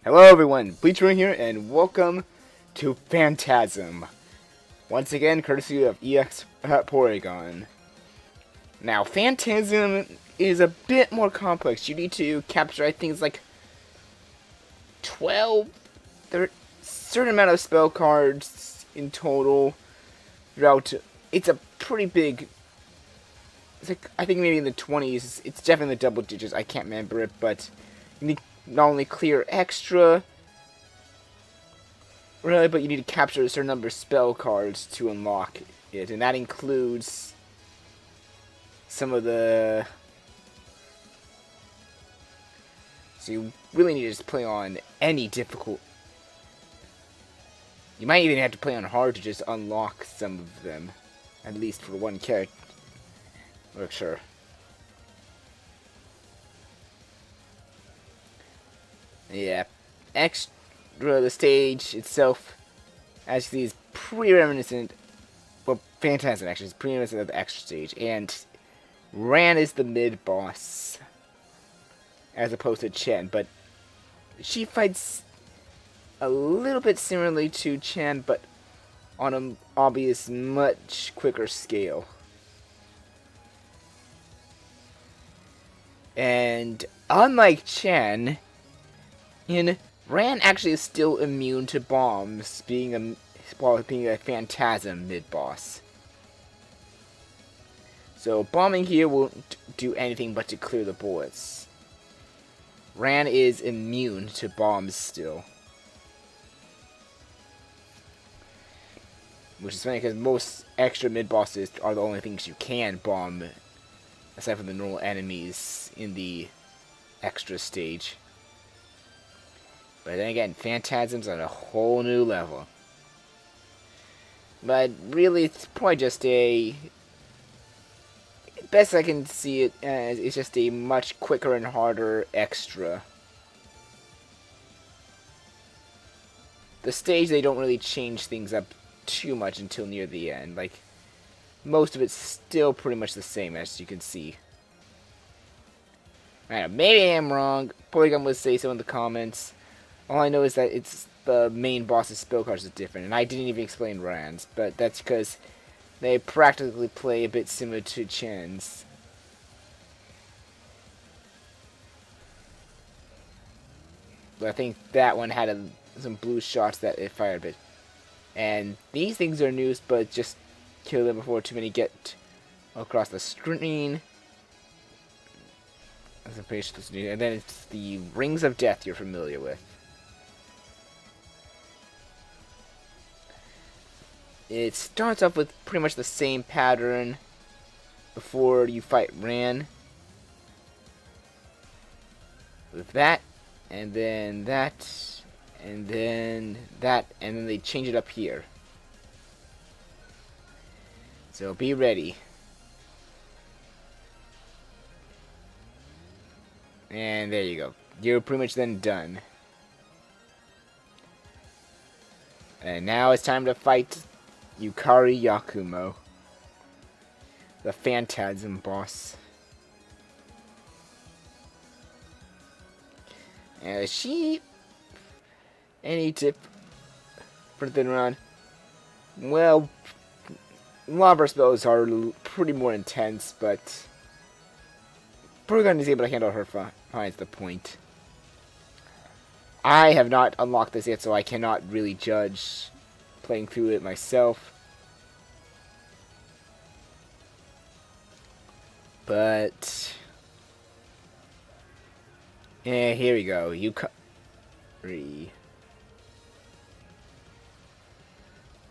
Hello everyone, BleachBummer here, and welcome to Phantasm. Once again, courtesy of EX Porygon. Now, Phantasm is a bit more complex. You need to capture, I think it's like 12, certain amount of spell cards in total. Throughout, it's a pretty big, it's like, I think maybe in the 20s, it's definitely in the double digits, I can't remember it, but you need not only clear extra, really, but you need to capture a certain number of spell cards to unlock it, and that includes some of the... So you really need to just play on any difficult... You might even have to play on hard to just unlock some of them, at least for one character. Not sure. Yeah, the stage itself actually is pretty reminiscent. Well, Phantasm actually is pretty reminiscent of the extra stage, and Ran is the mid boss as opposed to Chen, but she fights a little bit similarly to Chen, but on an obvious, much quicker scale. And unlike Chen, Ran actually is still immune to bombs, being a Phantasm mid-boss. So bombing here won't do anything but to clear the bullets. Ran is immune to bombs still. Which is funny because most extra mid-bosses are the only things you can bomb, aside from the normal enemies in the extra stage. But then again, Phantasm's on a whole new level. But really, it's probably just best I can see it as, it's just a much quicker and harder extra. The stage, they don't really change things up too much until near the end. Like, most of it's still pretty much the same, as you can see. I don't know, maybe I am wrong. Polygon would say so in the comments. All I know is that it's the main boss's spell cards are different, and I didn't even explain Ran's, but that's because they practically play a bit similar to Chen's. But I think that one had some blue shots that it fired a bit. And these things are news, but just kill them before too many get across the screen. That's a pretty sure to do. And then it's the Rings of Death you're familiar with. It starts off with pretty much the same pattern before you fight Ran. With that, and then that, and then that, and then they change it up here. So be ready. And there you go. You're pretty much then done. And now it's time to fight Yukari Yakumo, the Phantasm boss. And is she any different than Ran? Well, a lot of her spells are pretty more intense, but Porygon is able to handle her fine at the point. I have not unlocked this yet, so I cannot really judge playing through it myself. But yeah, here we go. Yukari.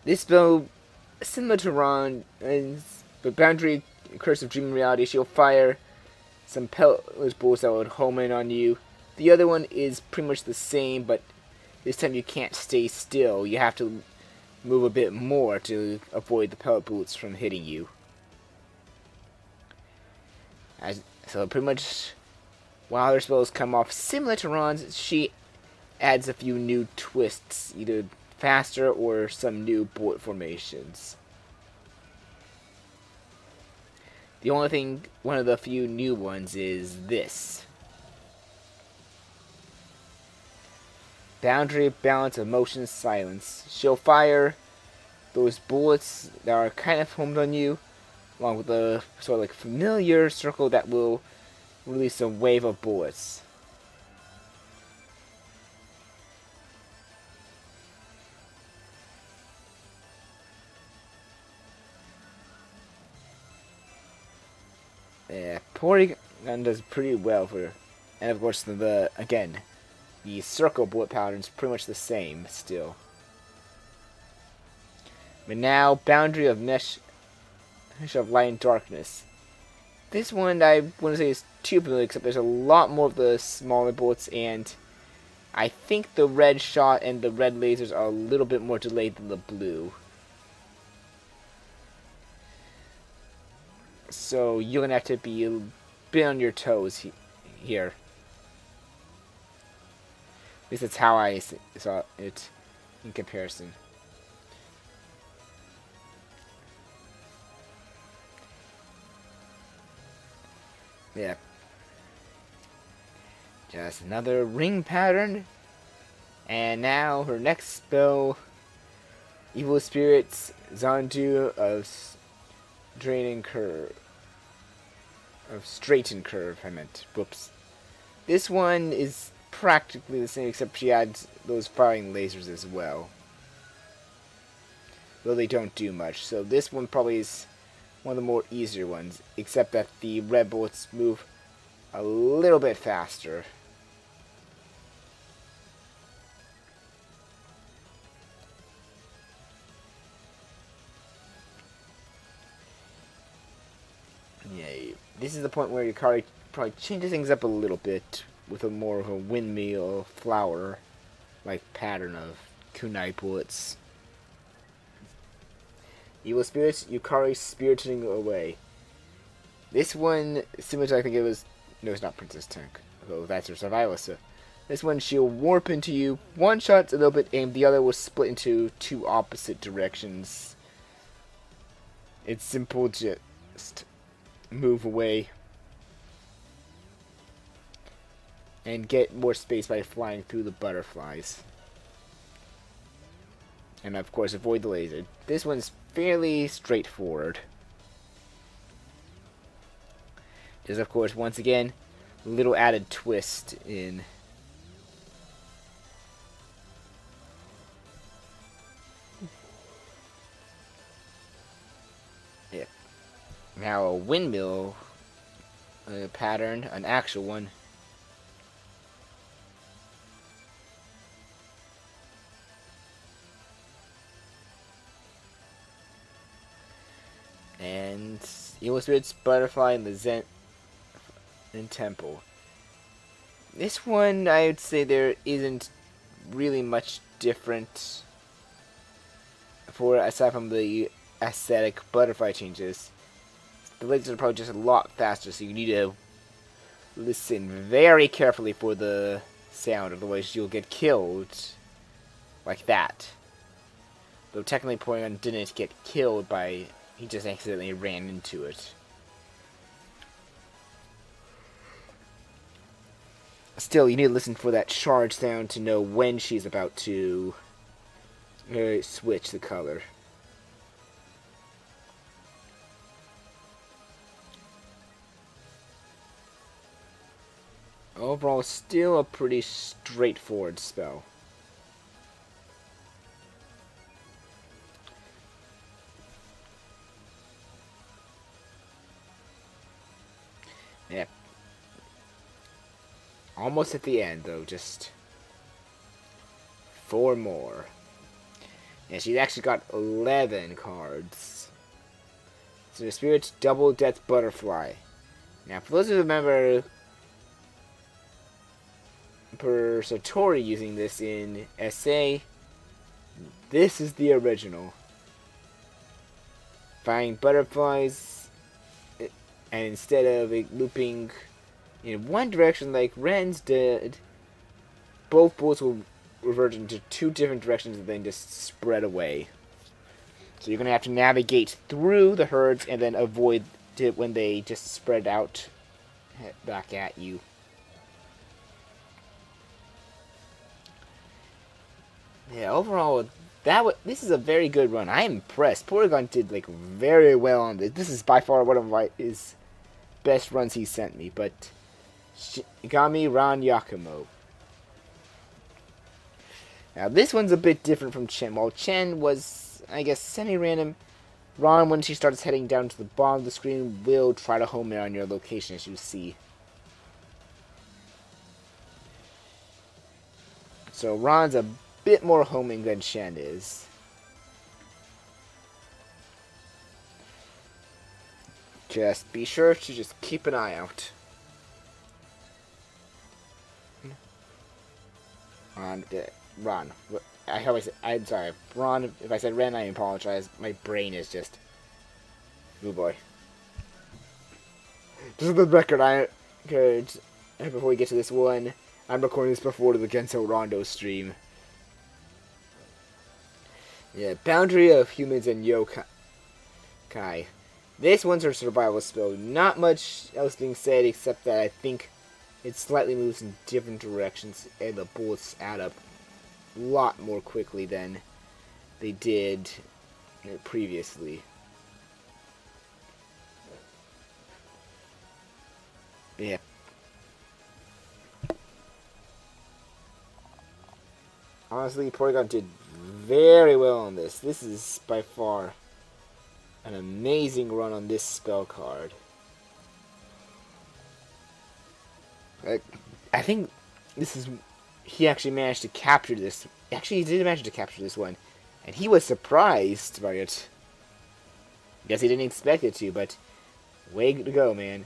This spell, similar to Ron, but Boundary, Curse of Dream Reality, she'll fire some peltless bullets that would home in on you. The other one is pretty much the same, but this time you can't stay still. You have to move a bit more to avoid the pellet bullets from hitting you. So pretty much, while her spells come off similar to Ron's, she adds a few new twists, either faster or some new bullet formations. The only thing, one of the few new ones is this. Boundary, balance, emotion, silence. She'll fire those bullets that are kind of homed on you, along with a sort of like familiar circle that will release a wave of bullets. Yeah, Porygon does pretty well for, and of course the again, the circle bullet pattern is pretty much the same still. But now, boundary of mesh of light and darkness. This one I wouldn't say is too familiar, except there's a lot more of the smaller bullets, and I think the red shot and the red lasers are a little bit more delayed than the blue. So you're going to have to be a bit on your toes here. At least that's how I saw it in comparison. Yeah. Just another ring pattern. And now her next spell, Evil Spirits, Zandu of Draining Curve. Of Straighten Curve, I meant. Whoops. This one is practically the same, except she adds those firing lasers as well. Though they don't do much. So this one probably is one of the more easier ones, except that the red bullets move a little bit faster. Yeah, this is the point where Yukari probably changes things up a little bit with a more of a windmill flower like pattern of kunai bullets. Evil Spirits, Yukari spiriting away. This one, similar to I think it was, no, it's not Princess Tank. Oh, that's her survival. So this one, she'll warp into you. One shot's a little bit aimed, the other will split into two opposite directions. It's simple, just move away and get more space by flying through the butterflies. And of course, avoid the laser. This one's fairly straightforward. There's of course, once again, a little added twist in. Yeah. Now a windmill pattern, an actual one. And Evil Spirits, Butterfly, and the Zen Temple. This one, I would say there isn't really much different for aside from the aesthetic butterfly changes. The lasers are probably just a lot faster, so you need to listen very carefully for the sound, otherwise you'll get killed like that. Though technically Porygon didn't get killed by, he just accidentally ran into it. Still, you need to listen for that charge sound to know when she's about to switch the color. Overall, still a pretty straightforward spell. Yeah. Almost at the end, though. Just 4 more. And she's actually got 11 cards. So the Spirit's Double Death Butterfly. Now, for those who remember per Satori using this in SA, this is the original. Firing butterflies, and instead of it looping in one direction like Ren's did, both bullets will revert into 2 different directions and then just spread away. So you're going to have to navigate through the herds and then avoid it when they just spread out back at you. Yeah, overall, this is a very good run. I am impressed. Porygon did like very well on this. This is by far one of his best runs he sent me. But Shigami Ran Yakumo. Now this one's a bit different from Chen. While Chen was, I guess, semi-random, Ron, when she starts heading down to the bottom of the screen, will try to home in on your location, as you see. So Ron's a bit more homing than Chen is. Just be sure to just keep an eye out. Ron. I'm sorry. Ron, if I said Ren, I apologize. My brain is just... Oh boy. Just for the record, before we get to this one, I'm recording this before the Genso Rondo stream. Yeah, Boundary of Humans and Yokai. This one's her survival spell. Not much else being said except that I think it slightly moves in different directions and the bullets add up a lot more quickly than they did previously. Yeah. Honestly, Porygon did very well on this. This is by far an amazing run on this spell card. I think this is... He actually managed to capture this. Actually, he did manage to capture this one. And he was surprised by it. Guess he didn't expect it to, but... Way to go, man.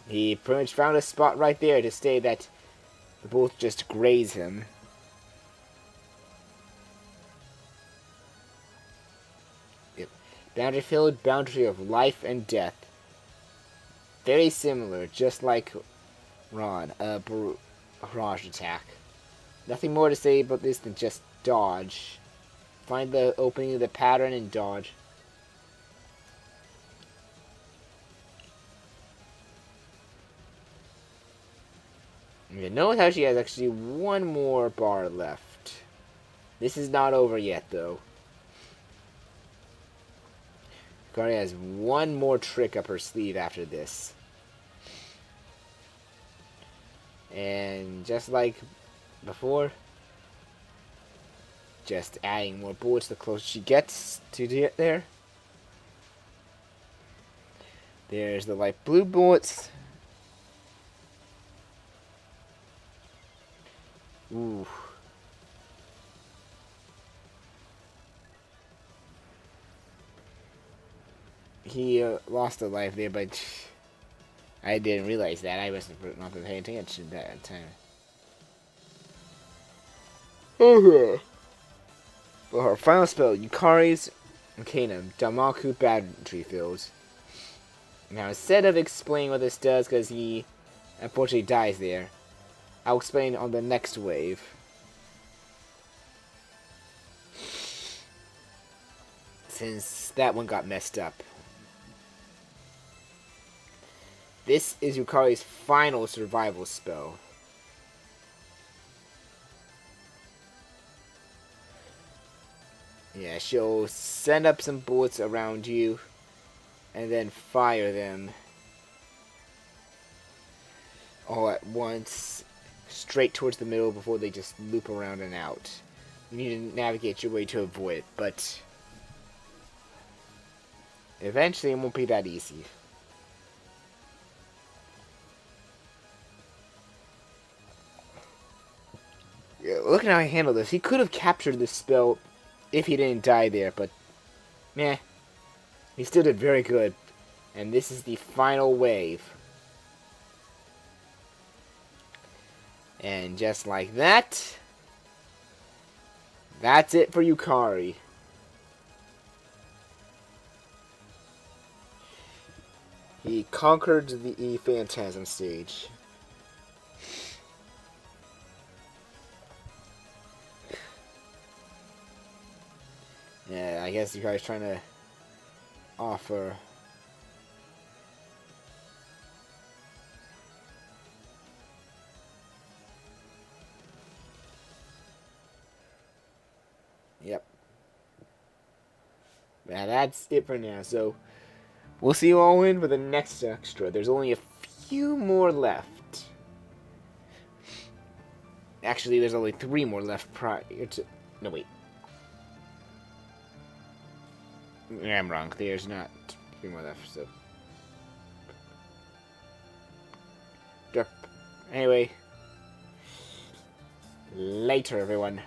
He pretty much found a spot right there to say that the bullets just graze him. Yep. Boundary filled, boundary of life and death. Very similar, just like Ron, a barrage attack. Nothing more to say about this than just dodge. Find the opening of the pattern and dodge. Okay, notice how she has actually one more bar left. This is not over yet, though. Yukari has one more trick up her sleeve after this. And just like before, just adding more bullets the closer she gets to get there. There's the light blue bullets. Ooh. He lost a life there, but I didn't realize that. I wasn't not paying attention at that time. Okay. For her final spell, Yukari's Arcanum, Damaku Battery Fields. Now, instead of explaining what this does, because he unfortunately dies there, I'll explain on the next wave. Since that one got messed up. This is Yukari's final survival spell. Yeah, she'll send up some bullets around you and then fire them all at once straight towards the middle before they just loop around and out. You need to navigate your way to avoid it, but eventually it won't be that easy. Yeah, look at how he handled this. He could have captured this spell if he didn't die there, but meh. He still did very good. And this is the final wave. And just like that, that's it for Yukari. He conquered the Phantasm stage. Yeah, I guess you guys trying to offer Yep. Yeah, that's it for now. So we'll see you all in for the next extra. There's only a few more left. Actually, there's only 3 more left prior to... No, wait. I'm wrong. There's not 3 more left, so... Derp. Anyway. Later, everyone.